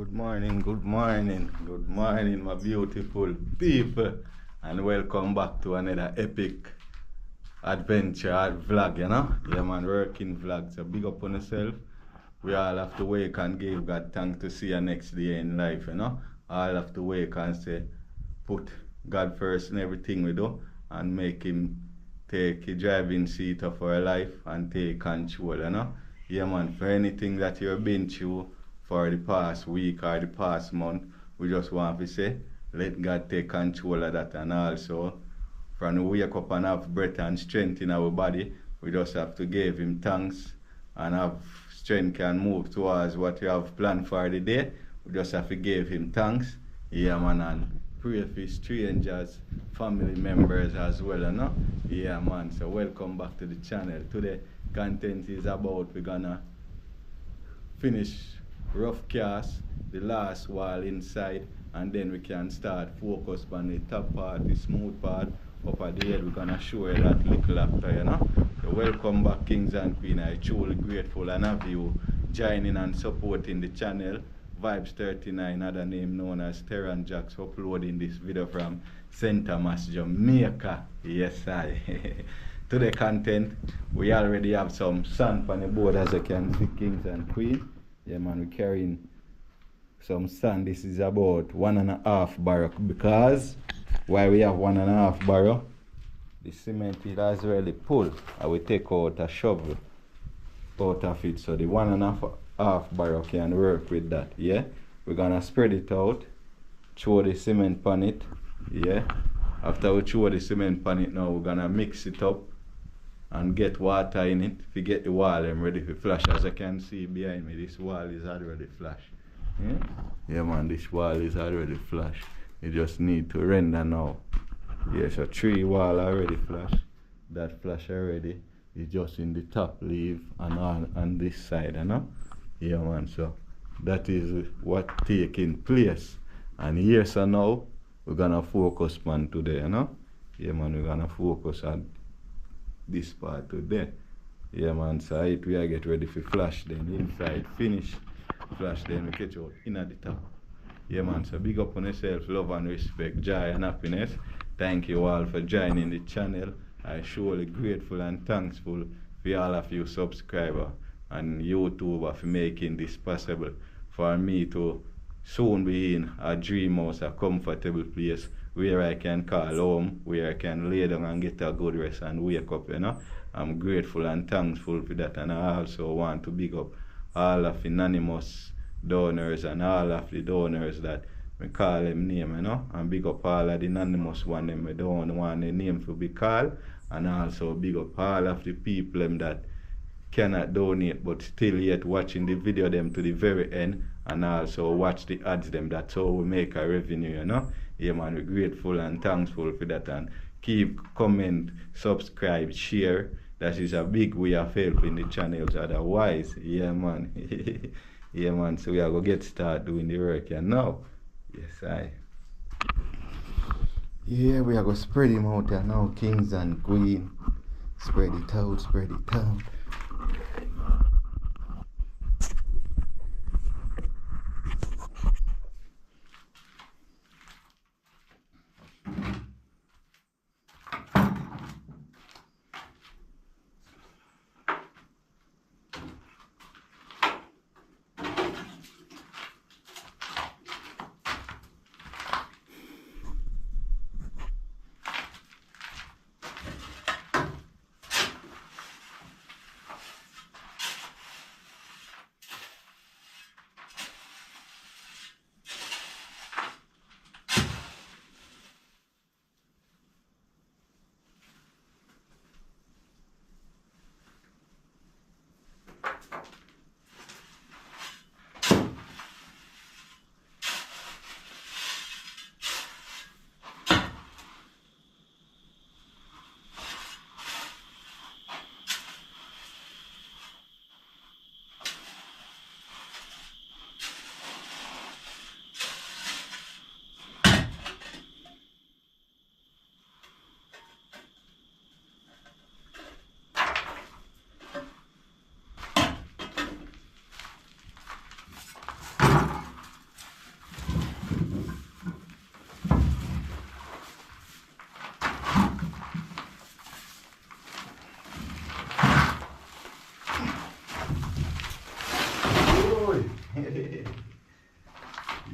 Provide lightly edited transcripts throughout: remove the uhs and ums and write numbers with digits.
good morning, good morning, my beautiful people, and welcome back to another epic adventure vlog, you know? Yeah, man, working vlog. So big up on yourself. We all have to wake and give God thanks to see our next day in life, you know? All have to wake and say, put God first in everything we do and make Him take the driving seat of our life and take control, you know? Yeah, man, for anything that you've been through for the past week or the past month, we just want to say, let God take control of that. And also, from the wake up and have breath and strength in our body, we just have to give Him thanks and have strength can move towards what you have planned for the day. We just have to give Him thanks. Yeah, man, and pray for strangers, family members as well, you know? Yeah, man, so welcome back to the channel. Today, content is about we're gonna finish rough cast, the last wall inside, and then we can start focus on the top part, the smooth part. Up at the head, we're gonna show you that little after, you know? So welcome back, Kings and Queen. I'm truly grateful and have you joining and supporting the channel. Vibes 39, other name known as Terran Jacks, uploading this video from St. Thomas, Jamaica. Yes, I. To the content, we already have some sand on the board, as you can see, Kings and Queen. Yeah, man, we're carrying some sand. This is about 1.5 barrel, because why we have 1.5 barrel, the cement is as really pull. I will take out a shovel out of it, so the 1.5 barrel can work with that. Yeah, we're gonna spread it out, throw the cement on it. Yeah, after we throw the cement on it, now we're gonna mix it up and get water in it. If you get the wall, I'm ready for flash. As you can see behind me, this wall is already flash. Yeah, man, this wall is already flash. You just need to render now. Yeah, so 3 wall already flash. That flash already is just in the top leaf and on this side, you know? Yeah, man, so that is what taking place. And here, so now, we're gonna focus on today, you know? Yeah, man, we're gonna focus on this part today. Yeah, man, so it we are get ready for flash, then inside finish flash, then we catch out in at the top. Yeah, man, so big up on yourself, love and respect, joy and happiness. Thank you all for joining the channel. I'm surely grateful and thankful for all of you subscribers and YouTuber for making this possible for me to soon be in a dream house, a comfortable place where I can call home, where I can lay down and get a good rest and wake up, you know. I'm grateful and thankful for that, and I also want to big up all of the anonymous donors and all of the donors that we call them name, you know, and big up all of the anonymous one them we don't want their name to be called, and also big up all of the people them that cannot donate but still yet watching the video them to the very end, and also watch the ads them. That's how we make a revenue, you know. Yeah, man, we're grateful and thankful for that, and keep comment, subscribe, share. That is a big way of helping the channels otherwise. Yeah, man. Yeah, man, so we are going to get started doing the work here now. Yes, I. Yeah, we are going to spread him out here now, Kings and Queen. Spread it out, spread it out.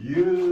you.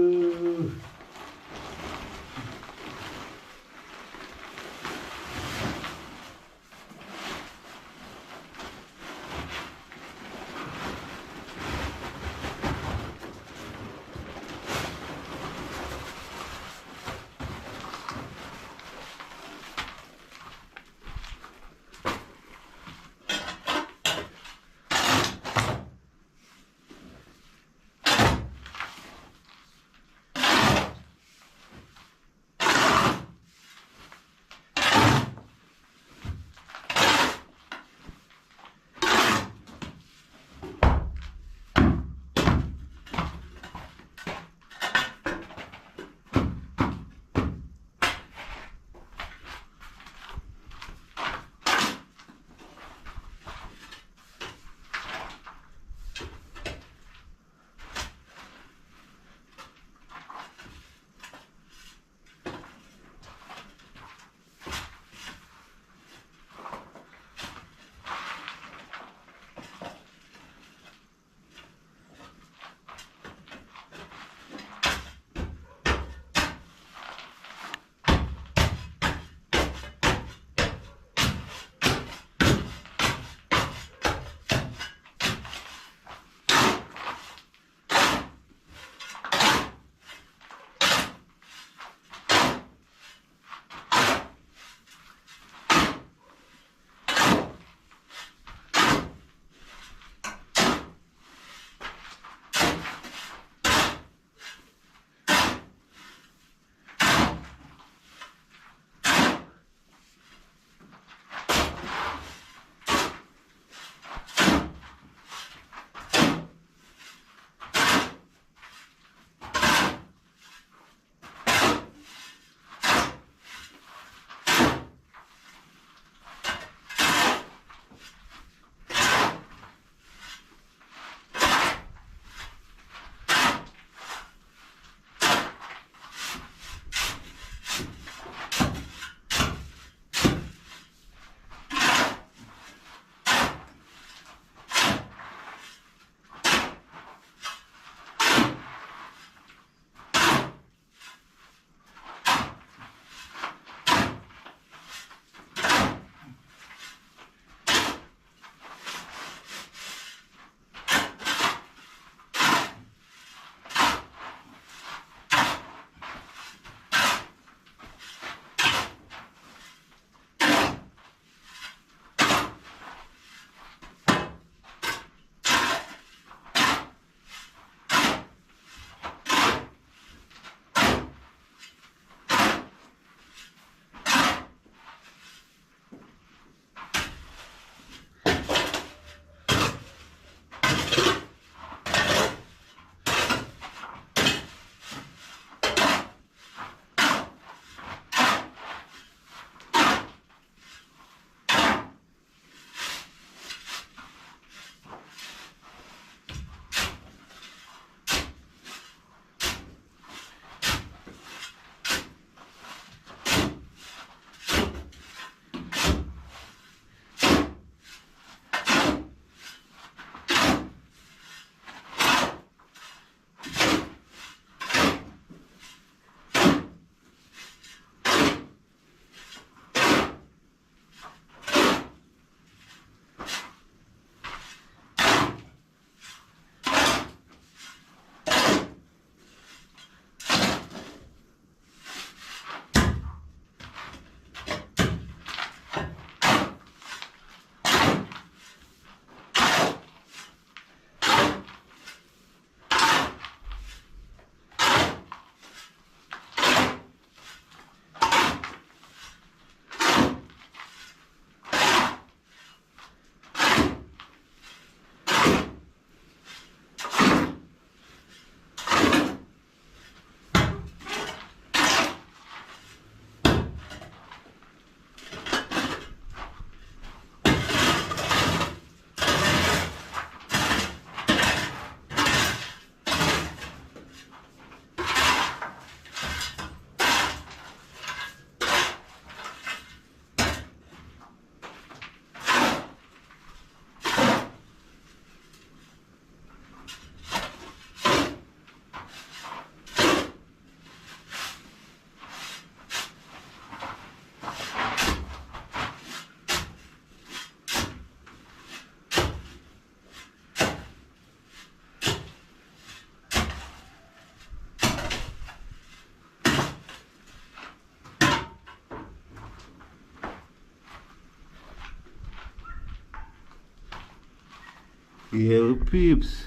Yeah, peeps.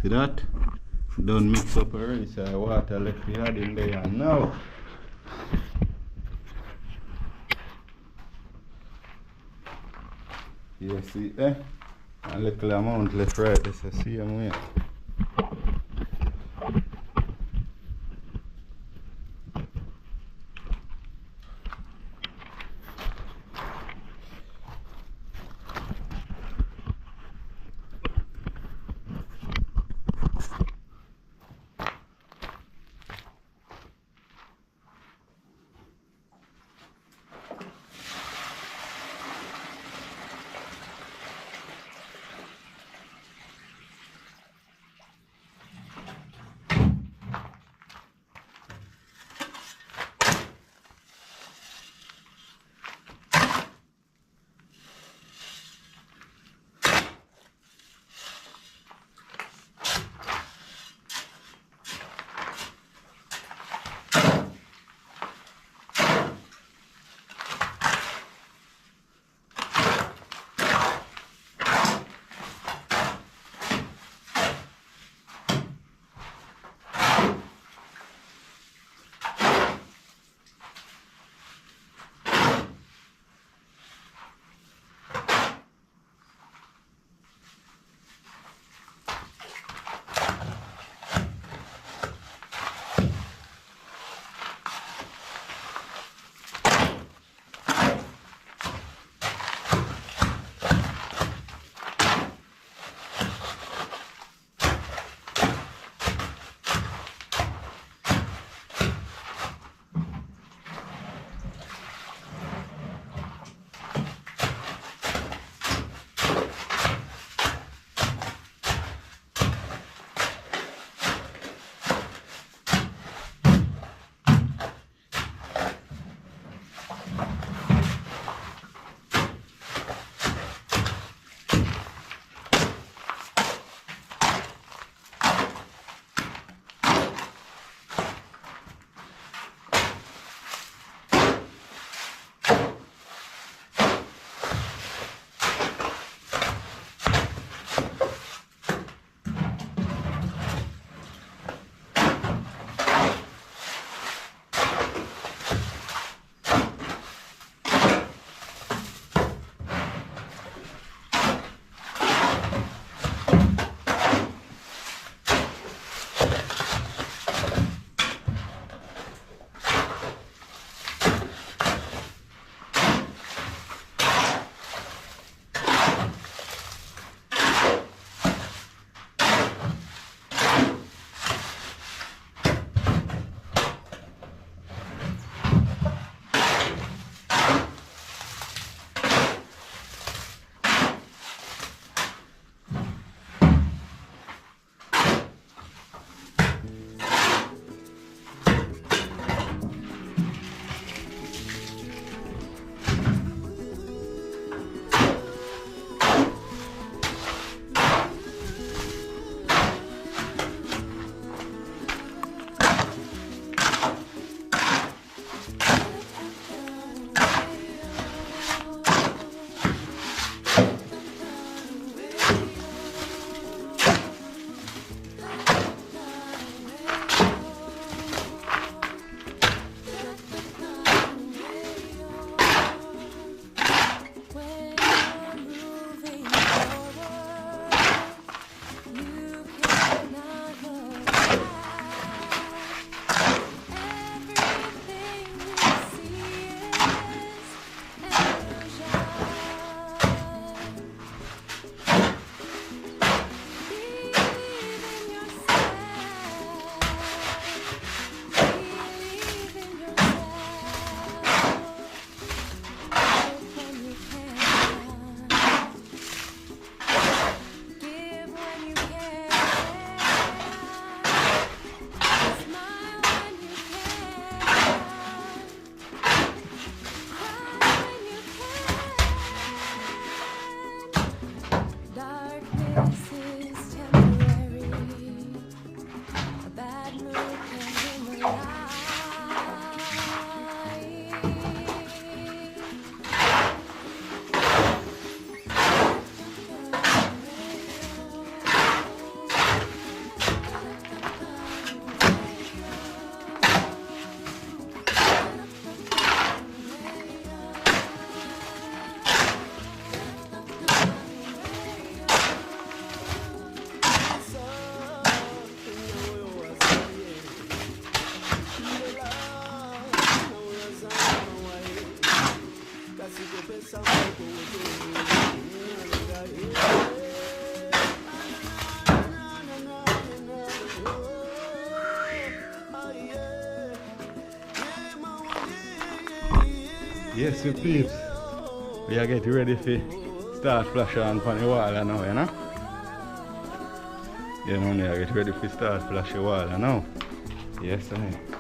See that? Don't mix up already, so water left we had in there now. You see, a little amount left right there, so see them here. Yes, you peeps. We are getting ready for start flash on the wall now, you know? You know, we are getting ready for start flash the wall now. Yes, I.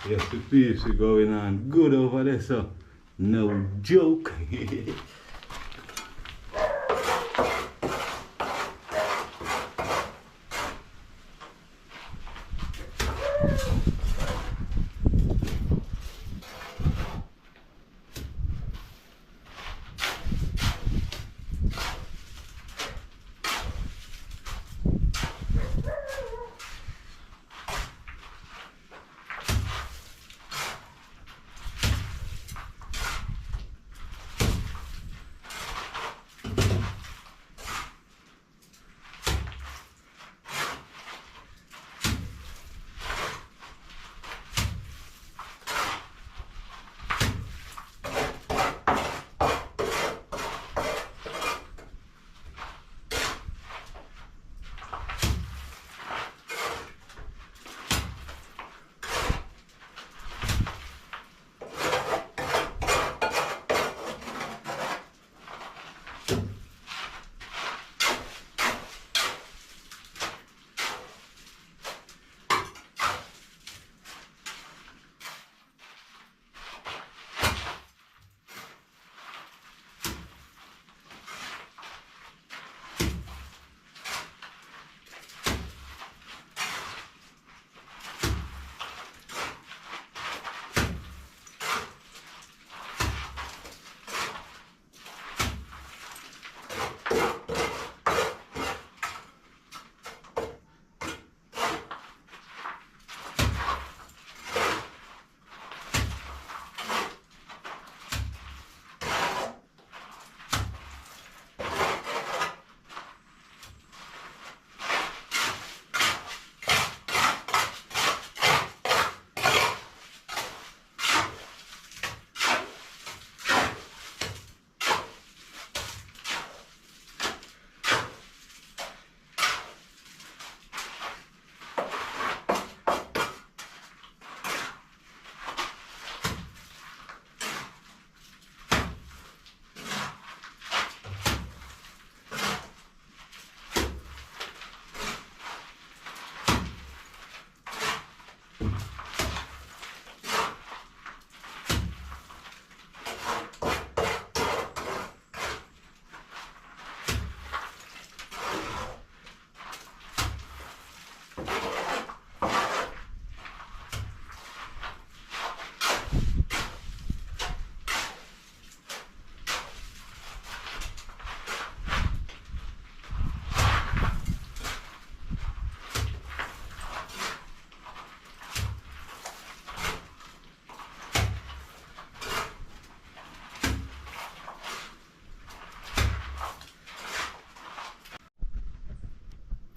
Yes, the peeps are going on good over there, so no joke.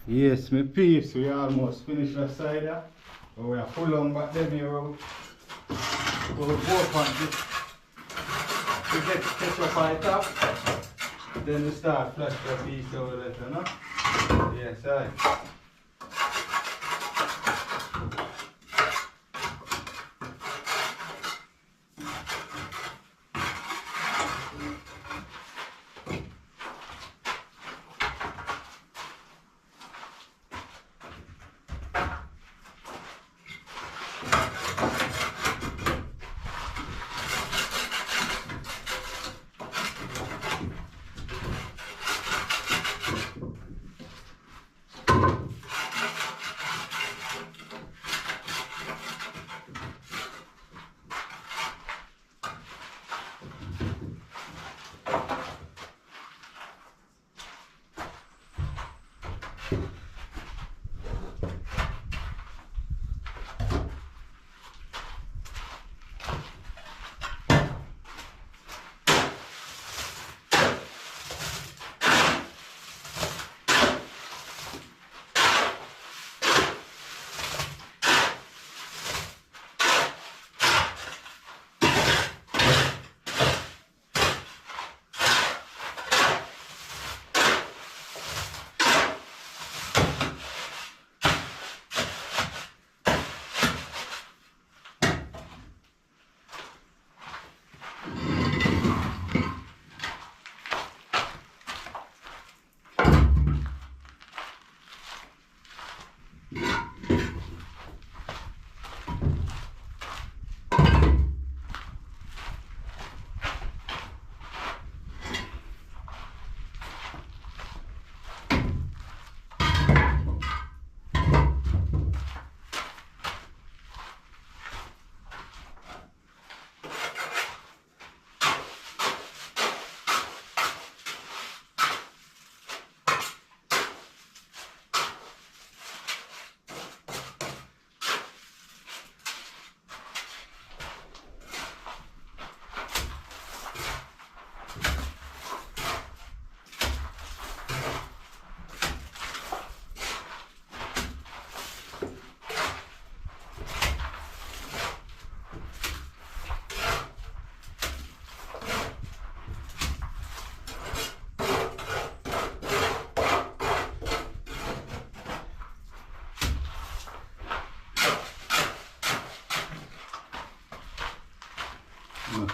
Yes, my peeps, we almost finished the side here. But we are full on back them here. We'll work on this. We get catch up on top. Then we start flush the piece over there, you know? Yes, sir.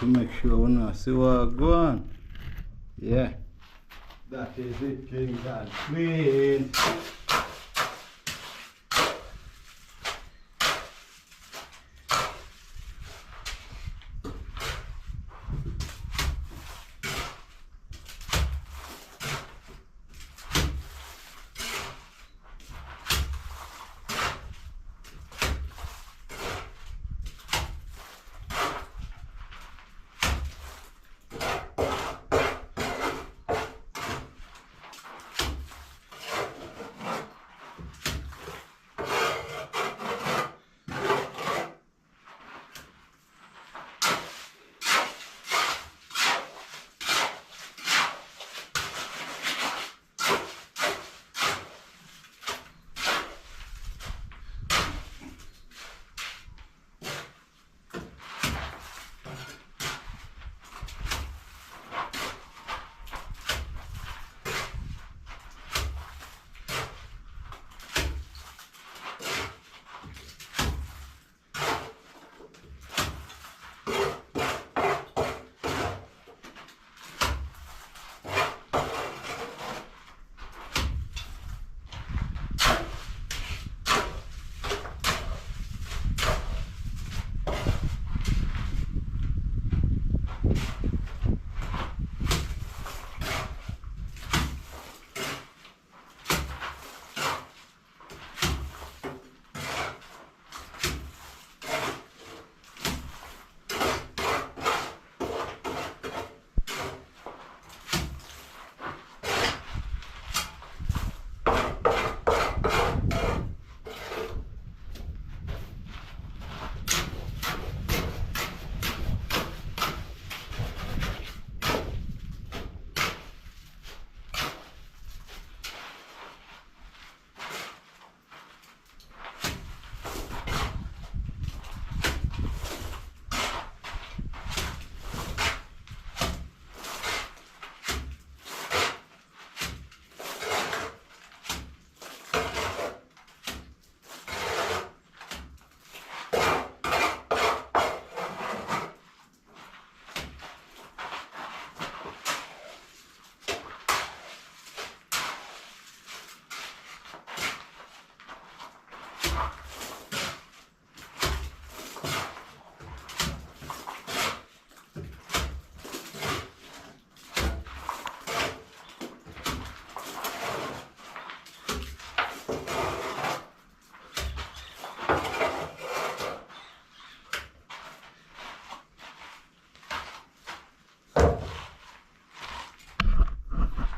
to make sure we not see what go on. Yeah. That is it, kings and queens.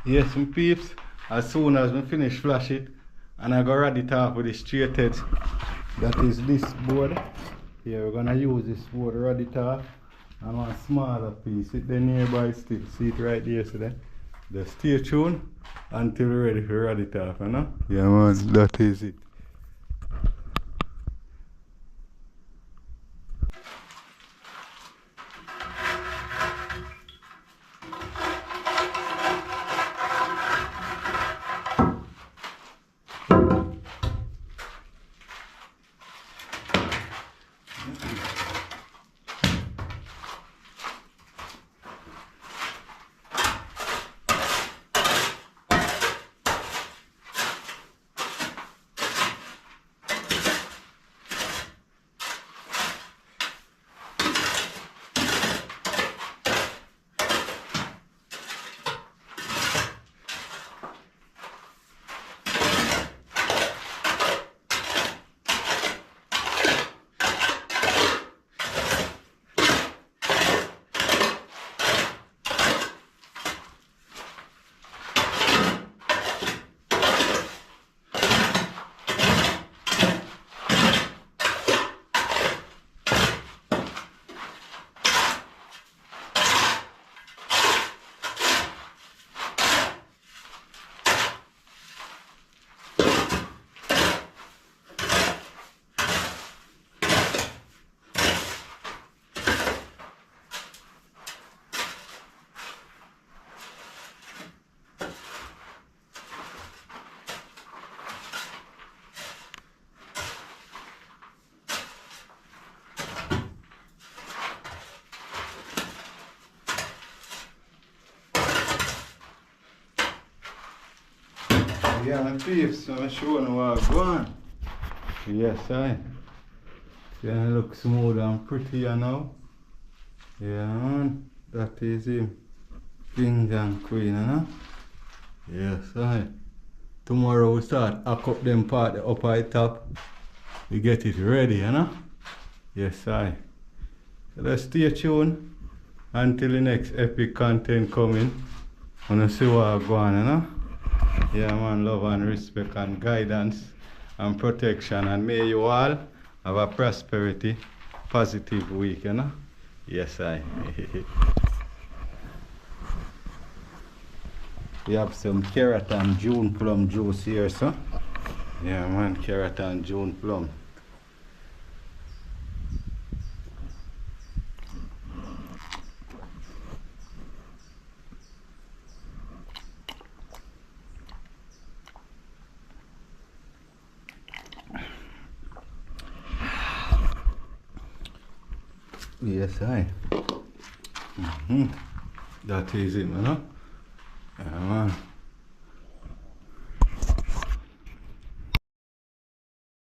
Yes, my peeps, as soon as we finish flash it, and I go rad it off with the straight edge, that is this board. Here we're gonna use this board to rad it off. And one smaller piece, it there nearby still, see it right there, so then. Just stay tuned until we're ready to rad it off, you know? Yeah man, that is it. Yeah, my peeps, so I'm showing you what I go on. Yes, I. See, I look smooth and pretty now. Yeah, man. That is him. King and queen, you know? Yes, I. Tomorrow we start hack up them part the upper top. We get it ready, you know? Yes, I. So let's stay tuned until the next epic content coming. Wanna see what I go on, you know? Yeah, man, love and respect and guidance and protection, and may you all have a prosperity, positive week, you know? Yes, I. We have some carrot and June plum juice here, so. Yeah, man, carrot and June plum. Yes, I. That is it, you know? Yeah, man.